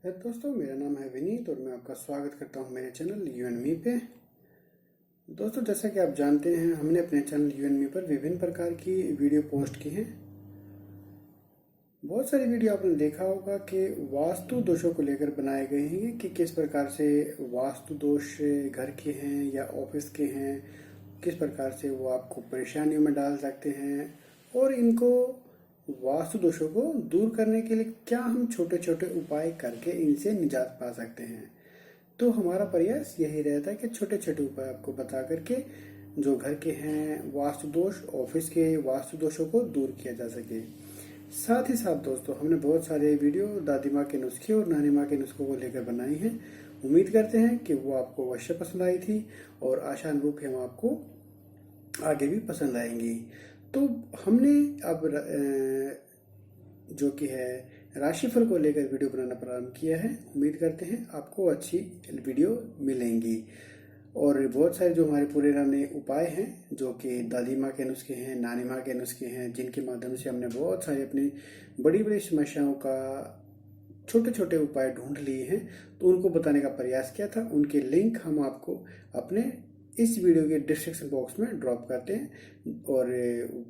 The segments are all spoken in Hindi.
है दोस्तों, मेरा नाम है विनीत और मैं आपका स्वागत करता हूं मेरे चैनल यू एंड मी पे। दोस्तों, जैसा कि आप जानते हैं, हमने अपने चैनल यू एंड मी पर विभिन्न प्रकार की वीडियो पोस्ट की हैं। बहुत सारी वीडियो आपने देखा होगा कि वास्तु दोषों को लेकर बनाए गए हैं कि किस प्रकार से वास्तु दोष घर के हैं या ऑफिस के हैं, किस प्रकार से वो आपको परेशानियों में डाल सकते हैं और इनको वास्तु दोषों को दूर करने के लिए क्या हम छोटे छोटे उपाय करके इनसे निजात पा सकते हैं। तो हमारा प्रयास यही रहता है कि छोटे छोटे उपाय आपको बता करके जो घर के हैं वास्तु दोष, ऑफिस के वास्तु दोषों को दूर किया जा सके। साथ ही साथ दोस्तों, हमने बहुत सारे वीडियो दादी माँ के नुस्खे और नानी माँ के नुस्खों को लेकर बनाई हैं। उम्मीद करते हैं कि वो आपको अवश्य पसंद आई थी और आसान रूप हम आपको आगे भी पसंद आएंगी। तो हमने अब जो कि है राशिफल को लेकर वीडियो बनाना प्रारंभ किया है। उम्मीद करते हैं आपको अच्छी वीडियो मिलेंगी और बहुत सारे जो हमारे पुराने उपाय हैं, जो कि दादी माँ के नुस्खे हैं, नानी माँ के नुस्खे हैं, जिनके माध्यम से हमने बहुत सारी अपनी बड़ी बड़ी समस्याओं का छोटे छोटे उपाय ढूंढ लिए हैं, तो उनको बताने का प्रयास किया था। उनके लिंक हम आपको अपने इस वीडियो के डिस्क्रिप्शन बॉक्स में ड्रॉप करते हैं और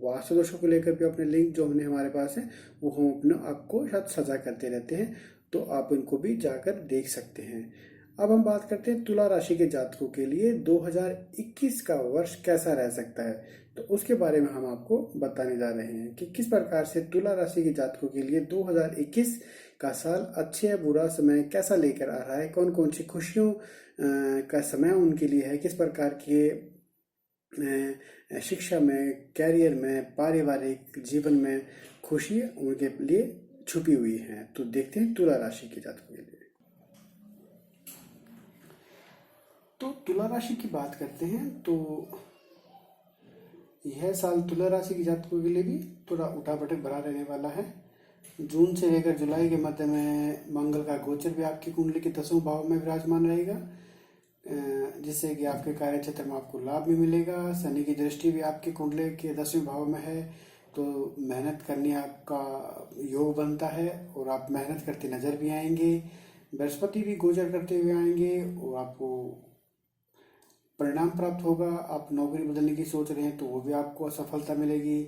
वास्तु दोषों को लेकर भी अपने लिंक जो हमने हमारे पास है वो हम अपने आपको साथ सजा करते रहते हैं, तो आप इनको भी जाकर देख सकते हैं। अब हम बात करते हैं तुला राशि के जातकों के लिए 2021 का वर्ष कैसा रह सकता है। तो उसके बारे में हम आपको बताने जा रहे हैं कि किस प्रकार से तुला राशि के जातकों के लिए 2021 का साल अच्छे या बुरा समय कैसा लेकर आ रहा है, कौन कौन सी खुशियों का समय उनके लिए है, किस प्रकार के शिक्षा में, कैरियर में, पारिवारिक जीवन में खुशी उनके लिए छुपी हुई है। तो देखते हैं तुला राशि के जातकों के लिए। तो तुला राशि की बात करते हैं तो यह साल तुला राशि के जातकों के लिए भी थोड़ा उठापटक भरा रहने वाला है। जून से लेकर जुलाई के मध्य में मंगल का गोचर भी आपकी कुंडली के 10वें भाव में विराजमान रहेगा, जिससे कि आपके कार्य क्षेत्र में आपको लाभ भी मिलेगा। शनि की दृष्टि भी आपके कुंडली के 10वें भाव में है, तो मेहनत करने आपका योग बनता है और आप मेहनत करते नजर भी आएंगे। बृहस्पति भी गोचर करते हुए आएंगे और आपको परिणाम प्राप्त होगा। आप नौकरी बदलने की सोच रहे हैं तो वो भी आपको असफलता मिलेगी।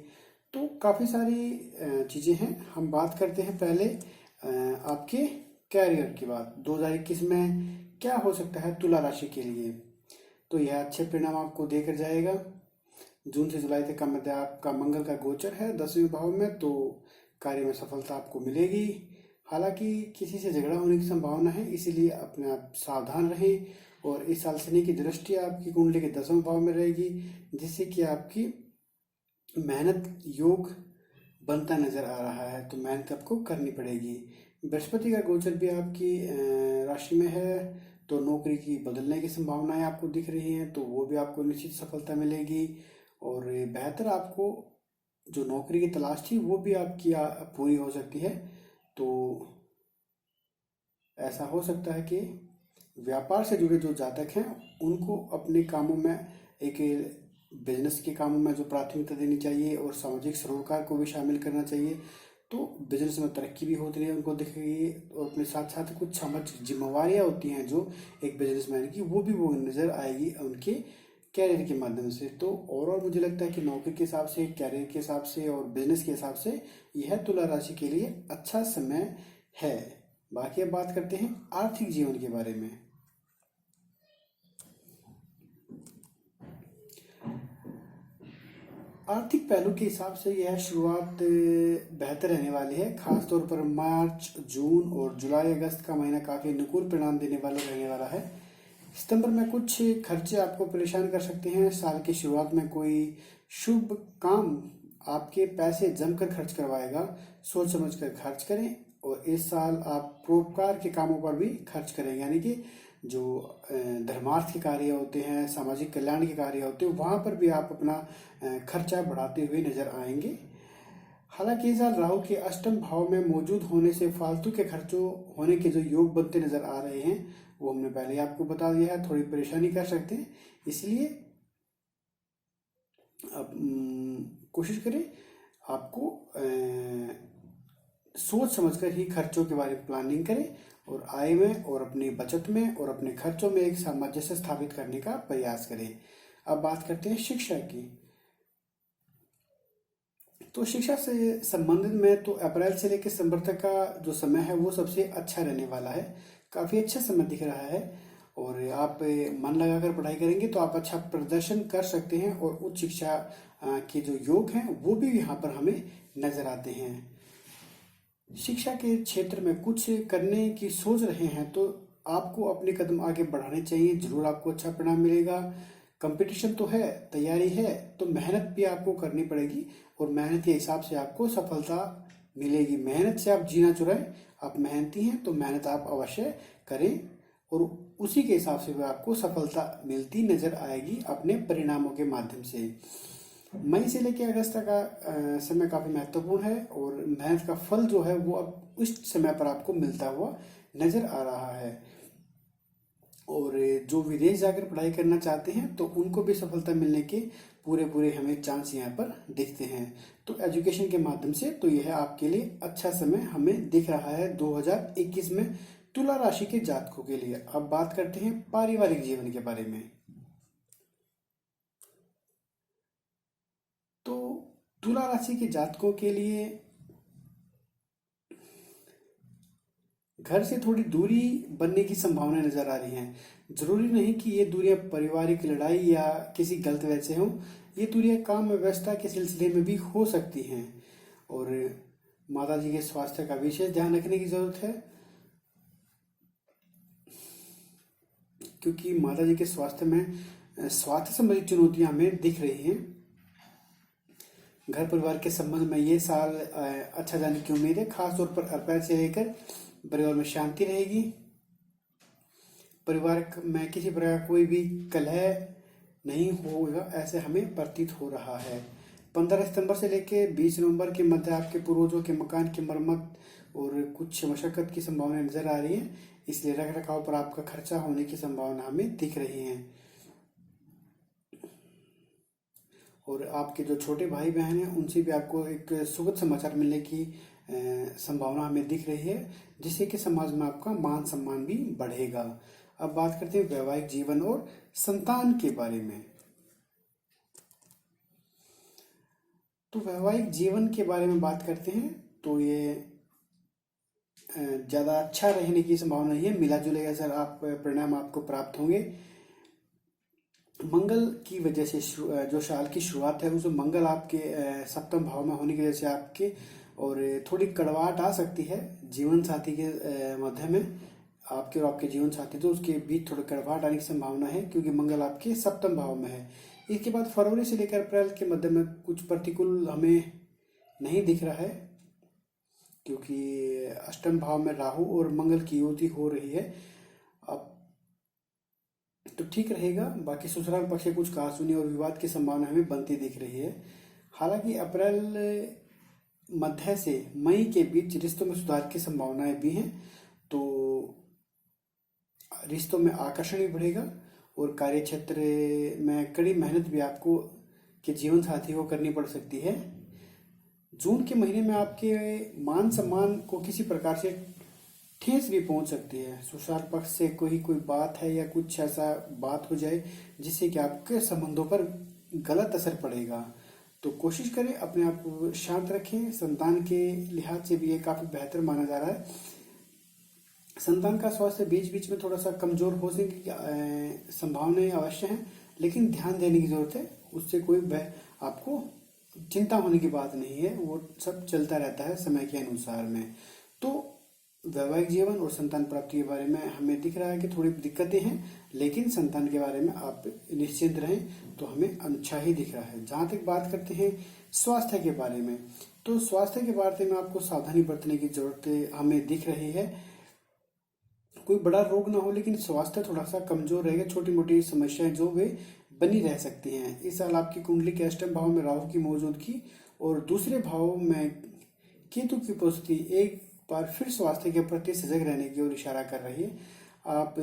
तो काफ़ी सारी चीज़ें हैं। हम बात करते हैं पहले आपके कैरियर की बात। 2021 में क्या हो सकता है तुला राशि के लिए। तो यह अच्छे परिणाम आपको देकर जाएगा। जून से जुलाई तक का मध्य आपका मंगल का गोचर है 10वें भाव में, तो कार्य में सफलता आपको मिलेगी। हालांकि किसी से झगड़ा होने की संभावना है, इसीलिए अपने आप सावधान रहें। और इस साल शनि की दृष्टि आपकी कुंडली के 10वें भाव में रहेगी, जिससे कि आपकी मेहनत योग बनता नजर आ रहा है, तो मेहनत आपको करनी पड़ेगी। बृहस्पति का गोचर भी आपकी राशि में है, तो नौकरी की बदलने की संभावनाएं आपको दिख रही हैं, तो वो भी आपको निश्चित सफलता मिलेगी। और बेहतर आपको जो नौकरी की तलाश थी वो भी आपकी पूरी हो सकती है। तो ऐसा हो सकता है कि व्यापार से जुड़े जो जातक हैं उनको अपने कामों में, एक बिजनेस के कामों में जो प्राथमिकता देनी चाहिए और सामाजिक सरोकार को भी शामिल करना चाहिए, तो बिजनेस में तरक्की भी होती है उनको दिखेगी। और अपने साथ साथ कुछ सामाजिक जिम्मेवारियां होती हैं जो एक बिजनेसमैन की, वो भी वो नज़र आएगी उनके कैरियर के माध्यम से। तो ओवरऑल मुझे लगता है कि नौकरी के हिसाब से, कैरियर के हिसाब से और बिजनेस के हिसाब से यह तुला राशि के लिए अच्छा समय है। बाकी अब बात करते हैं आर्थिक जीवन के बारे में। आर्थिक पहलू के हिसाब से यह शुरुआत बेहतर रहने वाली है। खासतौर पर मार्च, जून और जुलाई अगस्त का महीना काफ़ी अनुकूल परिणाम देने वाला रहने वाला है। सितंबर में कुछ खर्चे आपको परेशान कर सकते हैं। साल की शुरुआत में कोई शुभ काम आपके पैसे जमकर खर्च करवाएगा। सोच समझ कर खर्च करें और इस साल आप परोपकार के कामों पर भी खर्च करेंगे, यानी कि जो धर्मार्थ के कार्य होते हैं, सामाजिक कल्याण के कार्य होते हैं, वहाँ पर भी आप अपना खर्चा बढ़ाते हुए नजर आएंगे। हालांकि इस साल राहु के अष्टम भाव में मौजूद होने से फालतू के खर्चों होने के जो योग बनते नजर आ रहे हैं वो हमने पहले ही आपको बता दिया है, थोड़ी परेशानी कर सकते हैं। इसलिए अब कोशिश करें आपको सोच समझकर ही खर्चों के बारे में प्लानिंग करें और आय में और अपनी बचत में और अपने खर्चों में एक सामंजस्य स्थापित करने का प्रयास करें। अब बात करते हैं शिक्षा की। तो शिक्षा से संबंधित में तो अप्रैल से लेकर सितंबर तक का जो समय है वो सबसे अच्छा रहने वाला है। काफ़ी अच्छा समय दिख रहा है और आप मन लगाकर पढ़ाई करेंगे तो आप अच्छा प्रदर्शन कर सकते हैं और उच्च शिक्षा के जो योग हैं वो भी यहाँ पर हमें नजर आते हैं। शिक्षा के क्षेत्र में कुछ करने की सोच रहे हैं तो आपको अपने कदम आगे बढ़ाने चाहिए, जरूर आपको अच्छा परिणाम मिलेगा। कंपटीशन तो है, तैयारी है, तो मेहनत भी आपको करनी पड़ेगी और मेहनत के हिसाब से आपको सफलता मिलेगी। मेहनत से आप जीना चुराएं, आप मेहनती हैं तो मेहनत आप अवश्य करें और उसी के हिसाब से भी आपको सफलता मिलती नजर आएगी अपने परिणामों के माध्यम से। मई से लेकर अगस्त तक का समय काफी महत्वपूर्ण है और मेहनत का फल जो है वो अब उस समय पर आपको मिलता हुआ नजर आ रहा है। और जो विदेश जाकर पढ़ाई करना चाहते हैं तो उनको भी सफलता मिलने के पूरे पूरे हमें चांस यहाँ पर दिखते हैं। तो एजुकेशन के माध्यम से तो यह आपके लिए अच्छा समय हमें दिख रहा है 2021 में तुला राशि के जातकों के लिए। अब बात करते हैं पारिवारिक जीवन के बारे में। तो तुला राशि के जातकों के लिए घर से थोड़ी दूरी बनने की संभावना नजर आ रही हैं। जरूरी नहीं कि ये दूरियां पारिवारिक लड़ाई या किसी गलत वजह से हों, ये दूरियां काम व्यवस्था के सिलसिले में भी हो सकती हैं और माता जी के स्वास्थ्य का विशेष ध्यान रखने की जरूरत है क्योंकि माता जी के स्वास्थ्य में स्वास्थ्य संबंधी चुनौतियां हमें दिख रही हैं। घर परिवार के संबंध में ये साल अच्छा जाने की उम्मीद है, खासतौर पर अप्रैल से लेकर परिवार में शांति रहेगी। परिवार में किसी प्रकार कोई भी कलह नहीं होगा ऐसे हमें प्रतीत हो रहा है। 15 सितंबर से लेकर 20 नवंबर के मध्य आपके पूर्वजों के मकान की मरम्मत और कुछ मशक्कत की संभावना नजर आ रही है, इसलिए रख रखाव पर आपका खर्चा होने की संभावना हमें दिख रही है। और आपके जो छोटे भाई बहन हैं उनसे भी आपको एक सुखद समाचार मिलने की संभावना हमें दिख रही है, जिससे कि समाज में आपका मान सम्मान भी बढ़ेगा। अब बात करते हैं वैवाहिक जीवन और संतान के बारे में। तो वैवाहिक जीवन के बारे में बात करते हैं तो ये ज़्यादा अच्छा रहने की संभावना नहीं है, मिला जुलेगा सर आप परिणाम आपको प्राप्त होंगे। मंगल की वजह से जो साल की शुरुआत है उस मंगल आपके सप्तम भाव में होने की वजह से आपके और थोड़ी कड़वाहट आ सकती है जीवन साथी के मध्य में, आपके और आपके जीवन साथी तो उसके बीच थोड़ी कड़वाहट आने की संभावना है क्योंकि मंगल आपके सप्तम भाव में है। इसके बाद फरवरी से लेकर अप्रैल के मध्य में कुछ प्रतिकूल हमें नहीं दिख रहा है क्योंकि अष्टम भाव में राहु और मंगल की युति हो रही है। अब तो ठीक रहेगा, बाकी ससुराल पक्ष से कुछ कहासुनी और विवाद की संभावना हमें बनती दिख रही है। हालांकि अप्रैल मध्य से मई के बीच रिश्तों में सुधार की संभावनाएं भी हैं, तो रिश्तों में आकर्षण भी बढ़ेगा और कार्य क्षेत्र में कड़ी मेहनत भी आपको के जीवन साथी को करनी पड़ सकती है। जून के महीने में आपके मान सम्मान को किसी प्रकार से ठेस भी पहुंच सकती है। ससुराल पक्ष से कोई बात है या कुछ ऐसा बात हो जाए जिससे कि आपके संबंधों पर गलत असर पड़ेगा, तो कोशिश करें अपने आप को शांत रखें। संतान के लिहाज से भी ये काफी बेहतर माना जा रहा है। संतान का स्वास्थ्य बीच बीच में थोड़ा सा कमजोर होने की संभावनाएं अवश्य हैं, लेकिन ध्यान देने की जरूरत है। उससे कोई आपको चिंता होने की बात नहीं है, वो सब चलता रहता है समय के अनुसार में। तो वैवाहिक जीवन और संतान प्राप्ति के बारे में हमें दिख रहा है कि थोड़ी दिक्कतें हैं, लेकिन संतान के बारे में आप निश्चिंत रहें तो हमें अच्छा ही दिख रहा है। जहां तक बात करते हैं स्वास्थ्य के बारे में, तो स्वास्थ्य के बारे में आपको सावधानी बरतने की जरूरत हमें दिख रही है। कोई बड़ा रोग ना हो लेकिन स्वास्थ्य थोड़ा सा कमजोर रहेगा, छोटी मोटी समस्याएं जो वे बनी रह सकती हैं। इस साल आपकी कुंडली के अष्टम भाव में राहु की मौजूदगी और दूसरे भाव में केतु की उपस्थिति एक बार फिर स्वास्थ्य के प्रति सजग रहने की ओर इशारा कर रही है। आप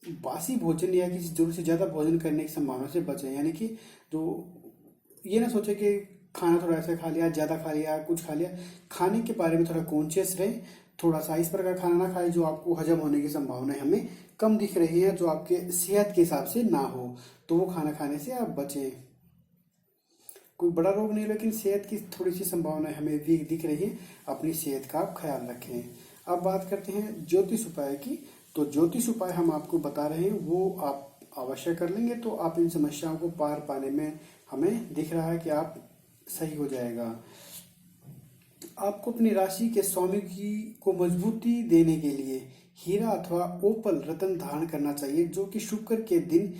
बासी भोजन या किसी जरूरत से ज्यादा भोजन करने की संभावना से बचें, यानी कि जो ये ना सोचे कि खाना थोड़ा ऐसा खा लिया, ज़्यादा खा लिया, कुछ खा लिया, खाने के बारे में थोड़ा कॉन्शियस रहें। थोड़ा सा इस प्रकार खाना ना खाएं जो आपको हजम होने की संभावनाएं हमें कम दिख रही हैं, जो आपके सेहत के हिसाब से ना हो, तो वो खाना खाने से आप बचें। कोई बड़ा रोग नहीं, लेकिन सेहत की थोड़ी सी संभावनाएं हमें भी दिख रही है, अपनी सेहत का आप ख्याल रखें। अब बात करते हैं ज्योतिष उपाय की। तो ज्योतिष उपाय हम आपको बता रहे हैं, वो आप अवश्य कर लेंगे तो आप इन समस्याओं को पार पाने में हमें दिख रहा है कि आप सही हो जाएगा। आपको अपनी राशि के स्वामी की को मजबूती देने के लिए हीरा अथवा ओपल रत्न धारण करना चाहिए, जो कि शुक्र के दिन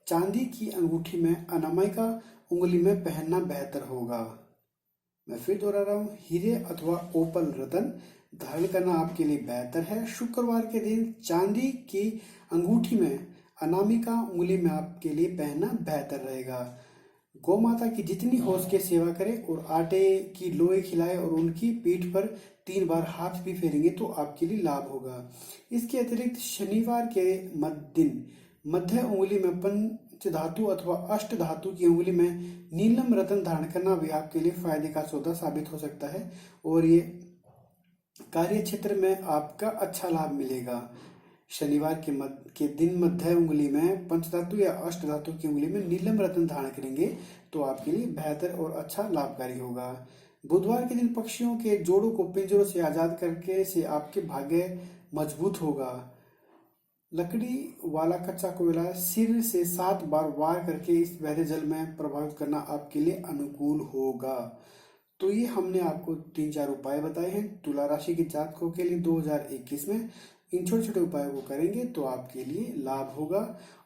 चांदी की अंगूठी में अनामिका उंगली में पहनना बेहतर होगा। मैं फिर दोहरा रहा हूँ, हीरे अथवा ओपल रत्न धारण करना आपके लिए बेहतर है। शुक्रवार के दिन चांदी की अंगूठी में अनामिका उंगली में आपके लिए पहनना बेहतर रहेगा। गौ माता की जितनी हो सके सेवा करें और आटे की लोई खिलाएं और उनकी पीठ पर 3 बार हाथ भी फेरेंगे तो आपके लिए लाभ होगा। इसके अतिरिक्त शनिवार के दिन मध्य उंगली में पंच धातु अथवा अष्ट धातु की उंगली में नीलम रत्न धारण करना भी आपके लिए फायदे का सौदा साबित हो सकता है और ये कार्य क्षेत्र में आपका अच्छा लाभ मिलेगा। शनिवार के दिन मध्य उंगली में पंचधातु या अष्ट धातु की उंगली में नीलम रत्न धारण करेंगे तो आपके लिए बेहतर और अच्छा लाभकारी होगा। बुधवार के दिन पक्षियों के जोड़ों को पिंजरों से आजाद करके से आपके भाग्य मजबूत होगा। लकड़ी वाला कच्चा कोयला सिर से 7 बार वार करके इस बहते जल में प्रभावित करना आपके लिए अनुकूल होगा। तो ये हमने आपको 3-4 उपाय बताए हैं तुला राशि के जातकों के लिए 2021 में। इन छोटे छोटे उपायों को करेंगे तो आपके लिए लाभ होगा।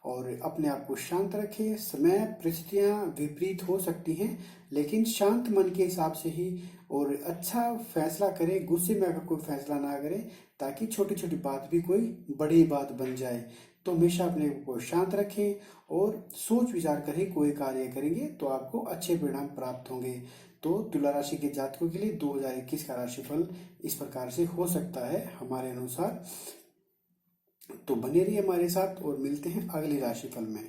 और अपने आप को शांत रखें। समय परिस्थितियां विपरीत हो सकती हैं, लेकिन शांत मन के हिसाब से ही और अच्छा फैसला करें। गुस्से में आकर कोई फैसला ना करें, ताकि छोटी छोटी बात भी कोई बड़ी बात बन जाए। तो हमेशा अपने को शांत रखें और सोच विचार कर ही कोई कार्य करेंगे तो आपको अच्छे परिणाम प्राप्त होंगे। तो तुला राशि के जातकों के लिए 2021 का राशिफल इस प्रकार से हो सकता है हमारे अनुसार। तो बने रहिए हमारे साथ और मिलते हैं अगले राशिफल में।